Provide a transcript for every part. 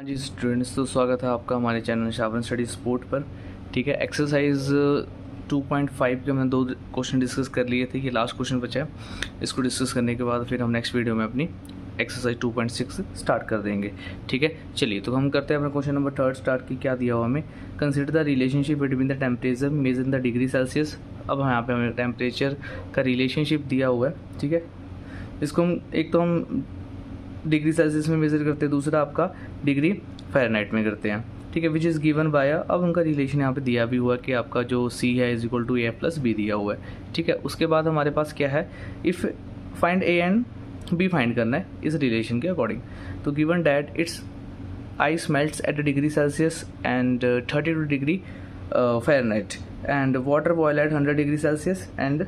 हाँ जी स्टूडेंट्स, तो स्वागत है आपका हमारे चैनल शावन स्टडी स्पोर्ट पर। ठीक है, एक्सरसाइज 2.5 के हमने 2 क्वेश्चन डिस्कस कर लिए थे। ये लास्ट क्वेश्चन बचा है। इसको डिस्कस करने के बाद फिर हम नेक्स्ट वीडियो में अपनी एक्सरसाइज 2.6 स्टार्ट कर देंगे। ठीक है, चलिए तो हम करते हैं अपना क्वेश्चन नंबर 3 स्टार्ट की। क्या दिया हुआ हमें, consider the relationship between the temperature measure in the degree Celsius. अब यहाँ पे हमें टेम्परेचर का रिलेशनशिप दिया हुआ है। ठीक है, इसको हम एक तो हम डिग्री सेल्सियस में मेजर करते हैं, दूसरा आपका डिग्री फ़ारेनहाइट में करते हैं। ठीक है, विच इज़ गिवन बाय। अब उनका रिलेशन यहाँ पे दिया भी हुआ है कि आपका जो C है is equal to A plus B दिया हुआ है। ठीक है, उसके बाद हमारे पास क्या है, if find A and B find करना है इस रिलेशन के अकॉर्डिंग। तो given that it's ice melts at degree Celsius and 32 degree Fahrenheit and water boil at 100 degree Celsius and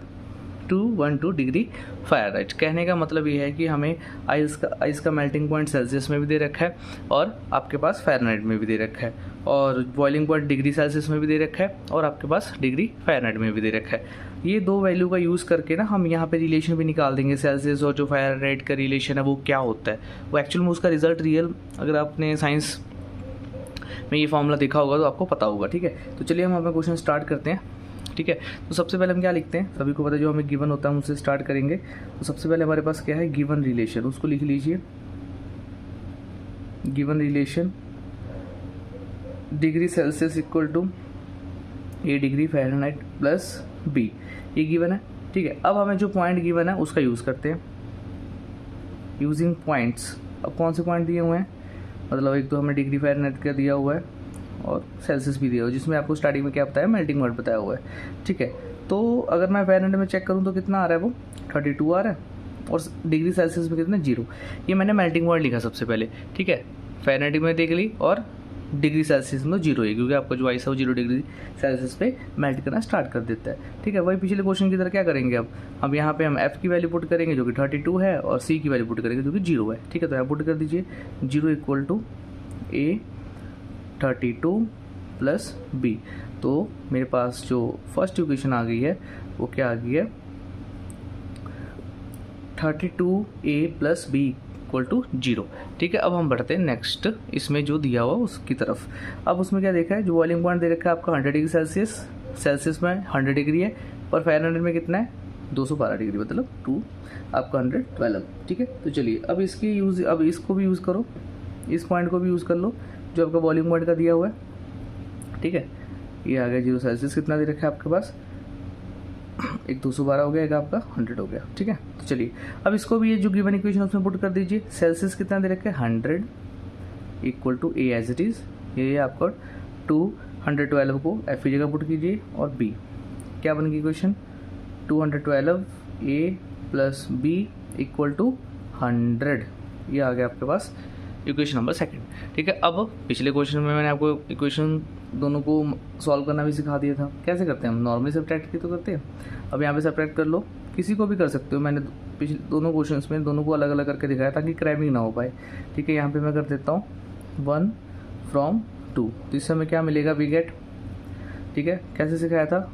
212 degree Fahrenheit. कहने का मतलब ये है कि हमें आइस का मेल्टिंग पॉइंट सेल्सियस में भी दे रखा है और आपके पास फ़ारेनहाइट में भी दे रखा है, और बॉइलिंग पॉइंट डिग्री सेल्सियस में भी दे रखा है और आपके पास डिग्री फ़ारेनहाइट में भी दे रखा है। ये दो वैल्यू का यूज़ करके ना हम यहाँ पे रिलेशन भी निकाल देंगे। सेल्सियस और जो फ़ारेनहाइट का रिलेशन है वो क्या होता है, वो एक्चुअल में उसका रिजल्ट रियल, अगर आपने साइंस में ये फॉर्मूला देखा होगा तो आपको पता होगा। ठीक है, तो चलिए हम अपना क्वेश्चन स्टार्ट करते हैं। ठीक है, तो सबसे पहले हम क्या लिखते हैं, सभी को पता है जो हमें गिवन होता है हम उससे स्टार्ट करेंगे। तो सबसे पहले हमारे पास क्या है, गिवन रिलेशन, उसको लिख लीजिए। Given relation degree Celsius equal to A degree Fahrenheit plus B, ये गिवन है। ठीक है, अब हमें जो पॉइंट गिवन है उसका यूज़ करते हैं, यूजिंग पॉइंट्स। अब कौन से पॉइंट दिए हुए हैं, मतलब एक तो हमें डिग्री फ़ारेनहाइट का दिया हुआ है और सेल्सियस भी दिया हुआ है, जिसमें आपको स्टार्टिंग में क्या बताया, मेल्टिंग पॉइंट बताया हुआ है। ठीक है, तो अगर मैं फ़ारेनहाइट में चेक करूँ तो कितना आ रहा है, वो 32 आ रहा है, और डिग्री सेल्सियस में कितना, 0। ये मैंने मेल्टिंग पॉइंट लिखा सबसे पहले। ठीक है, फ़ारेनहाइट में देख ली और डिग्री सेल्सियस में 0 है, क्योंकि आपका जो आइस है वो 0 डिग्री सेल्सियस पे मेल्ट करना स्टार्ट कर देता है। ठीक है, वही पिछले क्वेश्चन की तरह क्या करेंगे, अब यहाँ पे हम F की वैल्यू पुट करेंगे जो कि 32 है, और C की वैल्यू पुट करेंगे जो कि 0 है। ठीक है, तो यहाँ पुट कर दीजिए 0 equal to A 32 plus B। तो मेरे पास जो फर्स्ट इक्वेशन आ गई है वो क्या आ गई है, 32A plus B equal to 0। ठीक है, अब हम बढ़ते हैं नेक्स्ट इसमें जो दिया हुआ उसकी तरफ। अब उसमें क्या देखा है, जो बॉइलिंग पॉइंट दे रखा है आपका 100 डिग्री सेल्सियस, सेल्सियस में 100 डिग्री है, और फ़ारेनहाइट में कितना है, 212 डिग्री, मतलब 2 आपका 112। ठीक है, तो चलिए अब इसकी यूज़, अब इसको भी यूज़ करो, इस पॉइंट को भी यूज़ कर लो जो आपका बॉइलिंग पॉइंट का दिया हुआ है। ठीक है, ये आ गया 0 सेल्सियस, कितना दे रखा है आपके पास, एक 212 हो गया, एक आपका 100 हो गया। ठीक है, तो चलिए अब इसको भी ये जो गिवन इक्वेशन उसमें पुट कर दीजिए। सेल्सियस कितना दे रखा है, 100 equal to A as it is, ये आपका 212 को F की जगह पुट कीजिए, और B क्या बन गई equation, 212 A plus B equal to 100। ये आ गया आपके पास इक्वेशन नंबर 2। ठीक है, अब पिछले क्वेश्चन में मैंने आपको इक्वेशन दोनों को सॉल्व करना भी सिखा दिया था। कैसे करते हैं हम, नॉर्मली सब्ट्रैक्ट की तो करते हैं। अब यहाँ पे सब्ट्रैक्ट कर लो, किसी को भी कर सकते हो। मैंने पिछले दोनों क्वेश्चंस में दोनों को अलग अलग करके दिखाया ताकि क्रैमिंग ना हो पाए। ठीक है, यहाँ पे मैं कर देता हूँ 1 फ्रॉम 2, तो इससे हमें क्या मिलेगा, वी गेट। ठीक है, कैसे सिखाया था,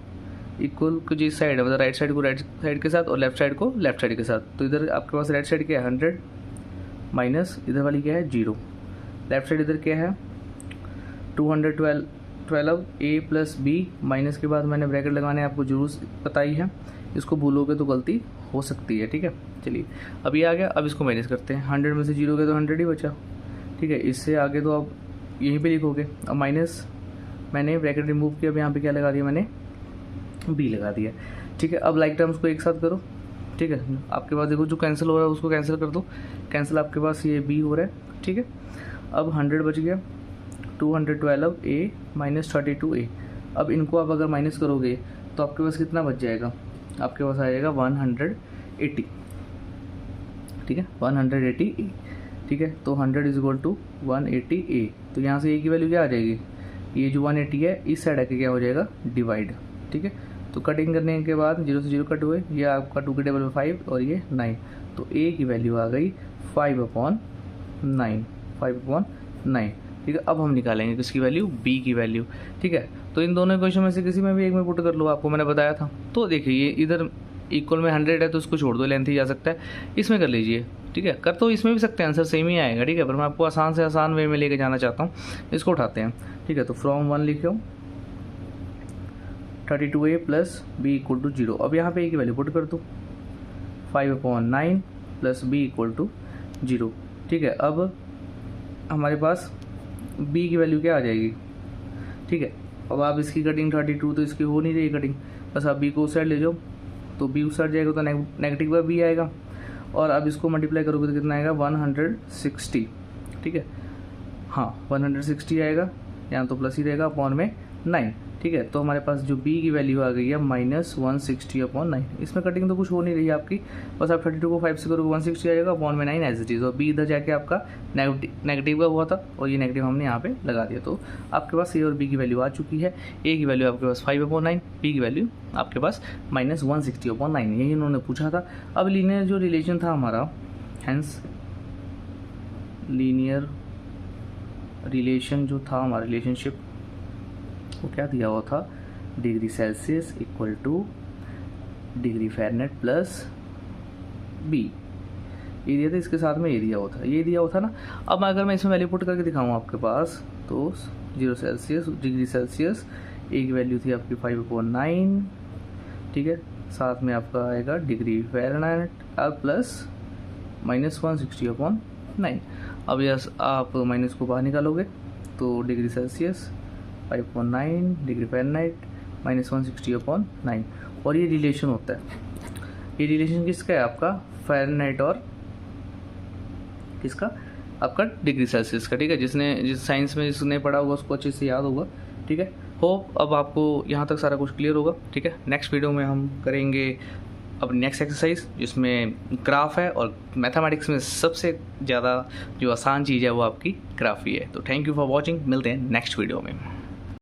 इक्वल को जिस साइड है, मतलब राइट साइड को राइट साइड के साथ और लेफ्ट साइड को लेफ्ट साइड के साथ। तो इधर आपके पास राइट साइड क्या है 100 माइनस इधर वाली क्या है 0, लेफ्ट साइड इधर क्या है 212 A प्लस B, माइनस के बाद मैंने ब्रैकेट लगाने आपको जरूर बताई है, इसको भूलोगे तो गलती हो सकती है। ठीक है, चलिए अब ये आ गया, अब इसको माइनस करते हैं। 100 में से 0 गया तो 100 ही बचा। ठीक है, इससे आगे तो आप यहीं पे लिखोगे। अब माइनस मैंने ब्रैकेट रिमूव किया, अब यहाँ पे क्या लगा दिया मैंने, B लगा दिया। ठीक है, अब लाइक टर्म्स को एक साथ करो। ठीक है, आपके पास देखो जो कैंसिल हो रहा है उसको कैंसिल कर दो, कैंसिल आपके पास ये B हो रहा है। ठीक है, अब 100 बच गया, 212 A माइनस 32 A। अब इनको आप अगर माइनस करोगे तो आपके पास कितना बच जाएगा, आपके पास आ जाएगा 180। ठीक है, 180 A। ठीक है, तो 100 इज इक्वल टू 180 A। तो यहाँ से A की वैल्यू क्या आ जाएगी, ये जो 180 है इस साइड आके क्या हो जाएगा, डिवाइड। ठीक है, तो कटिंग करने के बाद 0 से 0 कट हुए, ये आपका 2 के टेबल में 5 और ये 9, तो A की वैल्यू आ गई 5/9, 5/9। ठीक है, अब हम निकालेंगे किसकी वैल्यू, B की वैल्यू। ठीक है, तो इन दोनों इक्वेशन में से किसी में भी एक में पुट कर लो, आपको मैंने बताया था। तो देखिए ये इधर इक्वल में 100 है तो उसको छोड़ दो, लेंथ ही जा सकता है, इसमें कर लीजिए, ठीक है। कर तो इसमें भी सकते हैं, आंसर सेम ही आएगा, ठीक है, पर मैं आपको आसान से आसान वे में लेके जाना चाहता हूँ। इसको उठाते हैं, ठीक है। तो फ्रॉम 1 लिखे हो 32a plus B equal to 0। अब यहाँ पे a की वैल्यू पुट कर दो, 5/9 प्लस बी इक्वल टू 0, ठीक है। अब हमारे पास b की वैल्यू क्या आ जाएगी, ठीक है। अब आप इसकी कटिंग 32 तो इसकी हो नहीं रही कटिंग, बस आप b को उस साइड ले जाओ, तो b उस साइड जाएगा तो नेगेटिव का b आएगा, और अब इसको मल्टीप्लाई करोगे तो कितना आएगा 160, ठीक है। हाँ 160 आएगा, यहाँ तो प्लस ही रहेगा अपॉन में 9, ठीक है। तो हमारे पास जो b की वैल्यू आ गई है -160/9। इसमें कटिंग तो कुछ हो नहीं रही है आपकी, बस आप 32 को 5 से करोगे 160 आ जाएगा अपॉन में 9 एज इट इज़, और b इधर जाके आपका नेगेटिव का हुआ था और ये नेगेटिव हमने यहाँ पे लगा दिया। तो आपके पास a और b की वैल्यू आ चुकी है। a की वैल्यू आपके पास 5/9, b की वैल्यू आपके पास -160/9, यही इन्होंने पूछा था। अब लीनियर जो रिलेशन था हमारा, हैंस लीनियर रिलेशन जो था हमारा रिलेशनशिप, वो क्या दिया हुआ था, degree Celsius equal to degree Fahrenheit plus B, ये दिया था, इसके साथ में ये दिया हुआ था, ये दिया हुआ था ना। अब अगर मैं इसमें वैल्यू पुट करके दिखाऊँ आपके पास, तो 0 सेल्सियस डिग्री सेल्सियस, ए की वैल्यू थी आपकी 5/9, ठीक है, साथ में आपका आएगा डिग्री फ़ारेनहाइट प्लस -160/9। अब यस आप माइनस को बाहर निकालोगे तो डिग्री सेल्सियस 5/9 डिग्री फ़ारेनहाइट -160/9, और ये रिलेशन होता है। ये रिलेशन किसका है, आपका फ़ारेनहाइट और किसका, आपका डिग्री सेल्सियस का, ठीक है। जिस साइंस में जिसने पढ़ा होगा उसको अच्छे से याद होगा, ठीक है। होप अब आपको यहाँ तक सारा कुछ क्लियर होगा, ठीक है। नेक्स्ट वीडियो में हम करेंगे अपनी नेक्स्ट एक्सरसाइज, जिसमें ग्राफ है, और मैथमेटिक्स में सबसे ज़्यादा जो आसान चीज़ है वो आपकी ग्राफ ही है। तो थैंक यू फॉर वॉचिंग, मिलते हैं नेक्स्ट वीडियो में।